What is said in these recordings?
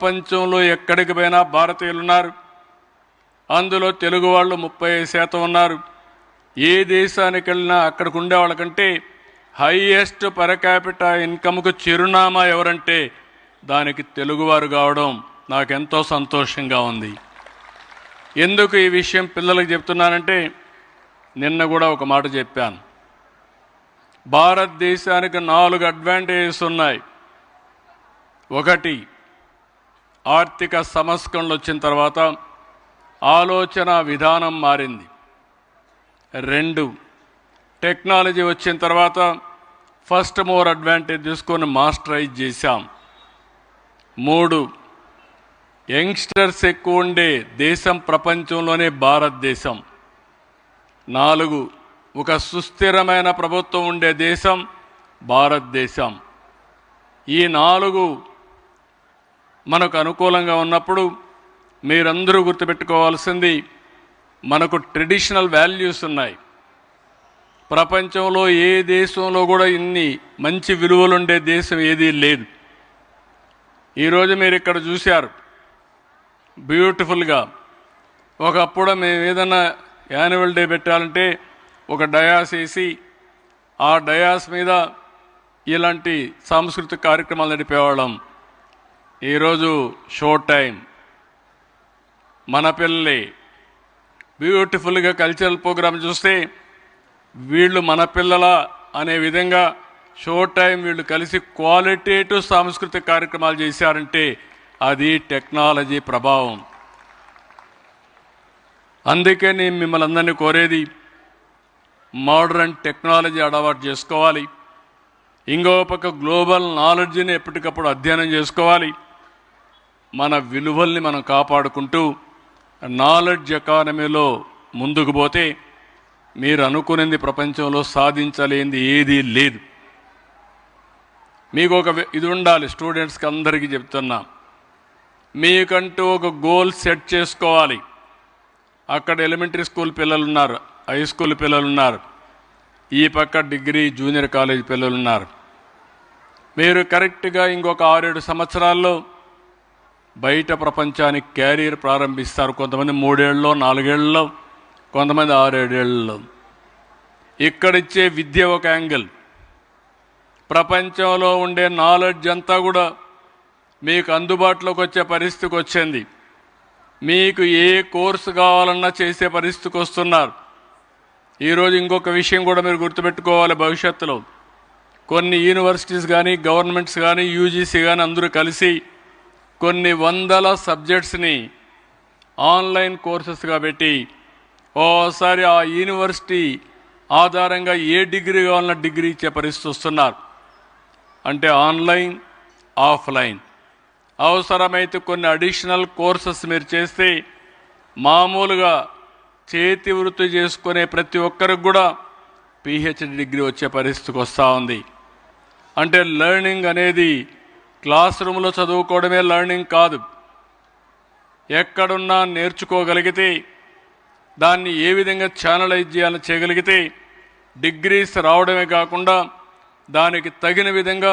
ప్రపంచంలో ఎక్కడికి పోయినా భారతీయులు ఉన్నారు. అందులో తెలుగు వాళ్ళు 30% ఉన్నారు. ఏ దేశానికి వెళ్ళినా అక్కడికి ఉండే వాళ్ళకంటే హైయెస్ట్ పర్ క్యాపిటల్ ఇన్కమ్కు చిరునామా ఎవరంటే దానికి తెలుగువారు కావడం నాకెంతో సంతోషంగా ఉంది. ఎందుకు ఈ విషయం పిల్లలకు చెప్తున్నానంటే నిన్న కూడా ఒక మాట చెప్పాను. భారతదేశానికి 4 అడ్వాంటేజెస్ ఉన్నాయి. ఒకటి, ఆర్థిక సంస్కరణలు వచ్చిన తర్వాత ఆలోచన విధానం మారింది. 2, టెక్నాలజీ వచ్చిన తర్వాత ఫస్ట్ మోర్ అడ్వాంటేజ్ తీసుకొని మాస్టరైజ్ చేశాం. 3, యంగ్స్టర్స్ ఎక్కువ ఉండే దేశం ప్రపంచంలోనే భారతదేశం. 4, ఒక సుస్థిరమైన ప్రభుత్వం ఉండే దేశం భారతదేశం. ఈ 4 మనకు అనుకూలంగా ఉన్నప్పుడు మీరందరూ గుర్తుపెట్టుకోవాల్సింది, మనకు ట్రెడిషనల్ వాల్యూస్ ఉన్నాయి. ప్రపంచంలో ఏ దేశంలో కూడా ఇన్ని మంచి విలువలు ఉండే దేశం ఏదీ లేదు. ఈరోజు మీరు ఇక్కడ చూశారు బ్యూటిఫుల్గా. ఒకప్పుడు మేము ఏదైనా యాన్యువల్ డే పెట్టాలంటే ఒక డయాస్ వేసి ఆ డయాస్ మీద ఇలాంటి సాంస్కృతిక కార్యక్రమాలు నడిపేవాళ్ళం. ఈరోజు షో టైం, మన పిల్లలే బ్యూటిఫుల్గా కల్చరల్ ప్రోగ్రామ్ చూస్తే వీళ్ళు మన పిల్లల అనే విధంగా షో టైం వీళ్ళు కలిసి క్వాలిటేటివ్ సాంస్కృతిక కార్యక్రమాలు చేశారంటే అది టెక్నాలజీ ప్రభావం. అందుకే నేను మిమ్మల్ని అందరినీ కోరేది, మోడర్న్ టెక్నాలజీ అలవాటు చేసుకోవాలి. ఇంకో పక్క గ్లోబల్ నాలెడ్జ్ని ఎప్పటికప్పుడు అధ్యయనం చేసుకోవాలి. మన విలువల్ని మనం కాపాడుకుంటూ నాలెడ్జ్ ఎకానమీలో ముందుకు పోతే మీరు అనుకునేది ప్రపంచంలో సాధించలేనిది ఏదీ లేదు. మీకు ఒక ఇది ఉండాలి. స్టూడెంట్స్కి అందరికీ చెప్తున్నా, మీకంటూ ఒక గోల్ సెట్ చేసుకోవాలి. అక్కడ ఎలిమెంటరీ స్కూల్ పిల్లలు ఉన్నారు, హై స్కూల్ పిల్లలు ఉన్నారు, ఈ పక్క డిగ్రీ జూనియర్ కాలేజ్ పిల్లలు ఉన్నారు. మీరు కరెక్ట్గా ఇంకొక 6-7 సంవత్సరాల్లో బయట ప్రపంచానికి క్యారియర్ ప్రారంభిస్తారు. కొంతమంది 3 ఏళ్ళలో 4 ఏళ్ళలో, కొంతమంది 6-7 ఏళ్ళలో. ఇక్కడిచ్చే విద్య ఒక యాంగిల్, ప్రపంచంలో ఉండే నాలెడ్జ్ అంతా కూడా మీకు అందుబాటులోకి వచ్చే పరిస్థితికి వచ్చింది. మీకు ఏ కోర్సు కావాలన్నా చేసే పరిస్థితికి వస్తున్నారు. ఈరోజు ఇంకొక విషయం కూడా మీరు గుర్తుపెట్టుకోవాలి. భవిష్యత్తులో కొన్ని యూనివర్సిటీస్ కానీ గవర్నమెంట్స్ కానీ యూజీసీ కానీ అందరూ కలిసి కొన్ని వందల సబ్జెక్ట్స్ని ఆన్లైన్ కోర్సెస్గా పెట్టి ఓసారి ఆ యూనివర్సిటీ ఆధారంగా ఏ డిగ్రీ కావాలన్నా డిగ్రీ ఇచ్చే పరిస్థితి వస్తున్నారు. అంటే ఆన్లైన్, ఆఫ్లైన్. అవసరమైతే కొన్ని అడిషనల్ కోర్సెస్ మీరు చేస్తే మామూలుగా చేతి వృత్తి చేసుకునే ప్రతి ఒక్కరికి కూడా పిహెచ్డి డిగ్రీ వచ్చే పరిస్థితికి వస్తూ ఉంది. అంటే లెర్నింగ్ అనేది క్లాస్ రూమ్లో చదువుకోవడమే లెర్నింగ్ కాదు. ఎక్కడున్నా నేర్చుకోగలిగితే, దాన్ని ఏ విధంగా ఛానలైజ్ చేయాలని చేయగలిగితే డిగ్రీస్ రావడమే కాకుండా దానికి తగిన విధంగా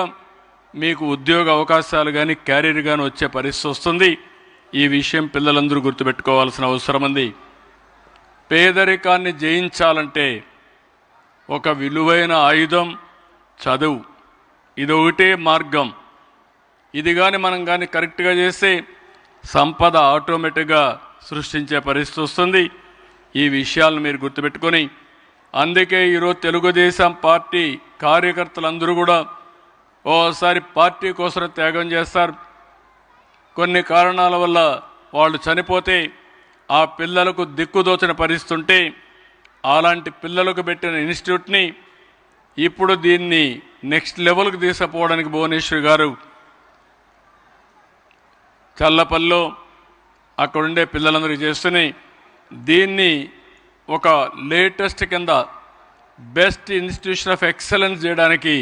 మీకు ఉద్యోగ అవకాశాలు కానీ క్యారియర్ కానీ వచ్చే పరిస్థితి వస్తుంది. ఈ విషయం పిల్లలందరూ గుర్తుపెట్టుకోవాల్సిన అవసరం ఉంది. పేదరికాన్ని జయించాలంటే ఒక విలువైన ఆయుధం చదువు. ఇది ఒకటే మార్గం. ఇది కానీ మనం కానీ కరెక్ట్గా చేస్తే సంపద ఆటోమేటిక్గా సృష్టించే పరిస్థితి వస్తుంది. ఈ విషయాలను మీరు గుర్తుపెట్టుకొని, అందుకే ఈరోజు తెలుగుదేశం పార్టీ కార్యకర్తలందరూ కూడా ఓసారి పార్టీ కోసం త్యాగం చేస్తారు. కొన్ని కారణాల వల్ల వాళ్ళు చనిపోతే ఆ పిల్లలకు దిక్కుదోచిన పరిస్థితి ఉంటే అలాంటి పిల్లలకు పెట్టిన ఇన్స్టిట్యూట్ని ఇప్పుడు దీన్ని నెక్స్ట్ లెవెల్కి తీసుకుపోవడానికి భువనేశ్వర్ గారు చల్లపల్లిలో అక్కడుండే పిల్లలందరికీ చేస్తున్నాయి. దీన్ని ఒక లేటెస్ట్ కింద బెస్ట్ ఇన్స్టిట్యూషన్ ఆఫ్ ఎక్సలెన్స్ చేయడానికి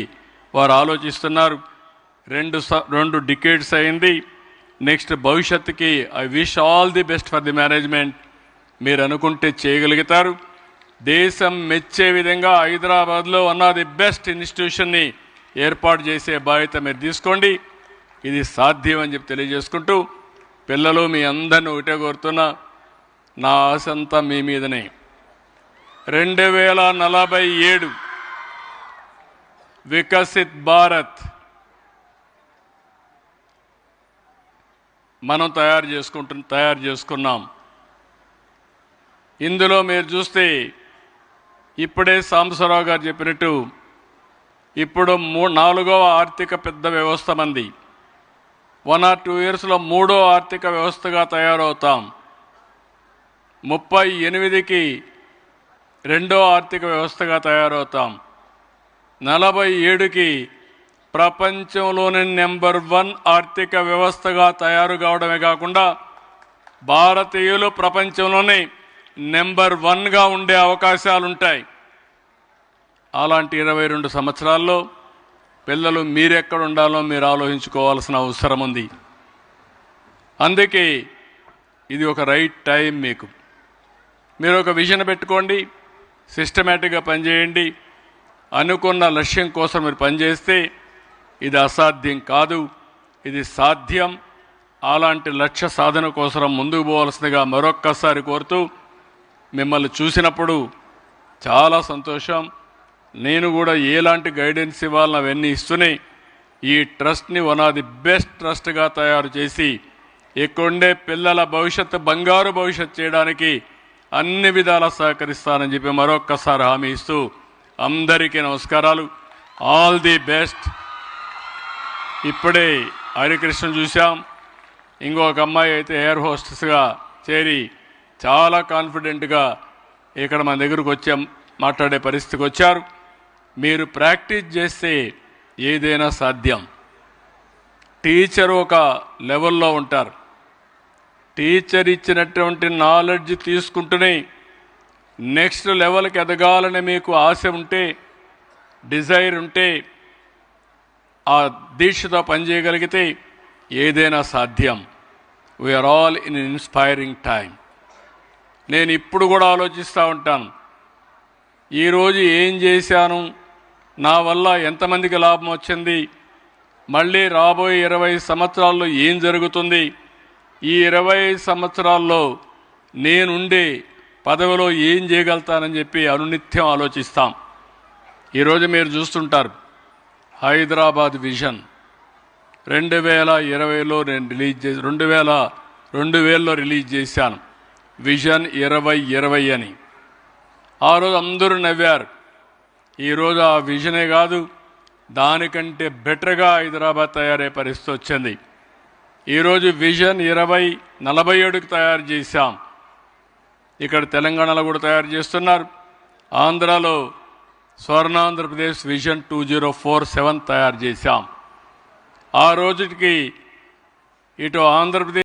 వారు ఆలోచిస్తున్నారు. 2 డికేడ్స్ అయింది. నెక్స్ట్ భవిష్యత్తుకి I wish all the best for the management. మీరు అనుకుంటే చేయగలుగుతారు. దేశం మెచ్చే విధంగా హైదరాబాద్లో వన్ ఆఫ్ ది బెస్ట్ ఇన్స్టిట్యూషన్ని ఏర్పాటు చేసే బాధ్యత మీరు తీసుకోండి. ఇది సాధ్యం అని చెప్పి తెలియజేసుకుంటూ పిల్లలు మీ అందరిని ఒకటే కోరుతున్నా, నా ఆశ అంతా మీ మీదనే. 2047 వికసిత్ భారత్ మనం తయారు చేసుకున్నాం. ఇందులో మీరు చూస్తే ఇప్పుడే సాంబశివరావు గారు చెప్పినట్టు ఇప్పుడు 4వ ఆర్థిక పెద్ద వ్యవస్థ మంది. 1 or 2 yearsలో 3వ ఆర్థిక వ్యవస్థగా తయారవుతాం. 38కి 2వ ఆర్థిక వ్యవస్థగా తయారవుతాం. 47కి ప్రపంచంలోని నెంబర్ 1 ఆర్థిక వ్యవస్థగా తయారు కావడమే కాకుండా భారతీయులు ప్రపంచంలోనే నెంబర్ 1గా ఉండే అవకాశాలుంటాయి. అలాంటి 22 సంవత్సరాల్లో పిల్లలు మీరెక్కడ ఉండాలో మీరు ఆలోచించుకోవాల్సిన అవసరం ఉంది. అందుకే ఇది ఒక రైట్ టైం. మీరు ఒక విజన్ పెట్టుకోండి, సిస్టమేటిక్గా పనిచేయండి. అనుకున్న లక్ష్యం కోసం మీరు పనిచేస్తే ఇది అసాధ్యం కాదు, ఇది సాధ్యం. అలాంటి లక్ష్య సాధన కోసం ముందుకు పోవాల్సిందిగా మరొక్కసారి కోరుతూ, మిమ్మల్ని చూసినప్పుడు చాలా సంతోషం. నేను కూడా ఎలాంటి గైడెన్స్ ఇవ్వాలని అవన్నీ ఇస్తూనే ఈ ట్రస్ట్ని వన్ ఆఫ్ ది బెస్ట్ ట్రస్ట్గా తయారు చేసి ఇక్కడుండే పిల్లల భవిష్యత్తు బంగారు భవిష్యత్తు చేయడానికి అన్ని విధాలా సహకరిస్తానని చెప్పి మరొక్కసారి హామీ ఇస్తూ అందరికీ నమస్కారాలు. All the best. ఇప్పుడే హరికృష్ణ చూసాం, ఇంకొక అమ్మాయి అయితే ఎయిర్ హోస్టెస్గా చేరి చాలా కాన్ఫిడెంట్గా ఇక్కడ మన దగ్గరకు వచ్చాం, మాట్లాడే పరిస్థితికి వచ్చారు. మీరు ప్రాక్టీస్ చేస్తే ఏదైనా సాధ్యం. టీచర్ ఒక లెవెల్లో ఉంటారు. టీచర్ ఇచ్చినటువంటి నాలెడ్జ్ తీసుకుంటూనే నెక్స్ట్ లెవెల్కి ఎదగాలని మీకు ఆశ ఉంటే, డిజైర్ ఉంటే, ఆ దీక్షతో పనిచేయగలిగితే ఏదైనా సాధ్యం. We're all in inspiring time. నేను ఇప్పుడు కూడా ఆలోచిస్తూ ఉంటాను, ఈరోజు ఏం చేశాను, నా వల్ల ఎంతమందికి లాభం వచ్చింది, మళ్ళీ రాబోయే 20 సంవత్సరాల్లో ఏం జరుగుతుంది, ఈ 20 సంవత్సరాల్లో నేనుండే పదవిలో ఏం చేయగలుగుతానని చెప్పి అనునిత్యం ఆలోచిస్తాం. ఈరోజు మీరు చూస్తుంటారు, హైదరాబాద్ విజన్ 2020లో నేను రిలీజ్ చేసి 2000లో రిలీజ్ చేశాను. విజన్ 2020 అని. ఆ రోజు అందరూ నవ్వారు. ఈరోజు ఆ విజనే కాదు, దానికంటే బెటర్గా హైదరాబాద్ తయారయ్యే పరిస్థితి వచ్చింది. ఈరోజు విజన్ 2047కి తయారు చేశాం. ఇక్కడ తెలంగాణలో కూడా తయారు చేస్తున్నారు. ఆంధ్రాలో స్వర్ణాంధ్రప్రదేశ్ విజన్ 2047 తయారు చేశాం. ఆ రోజుకి ఇటు ఆంధ్రప్రదేశ్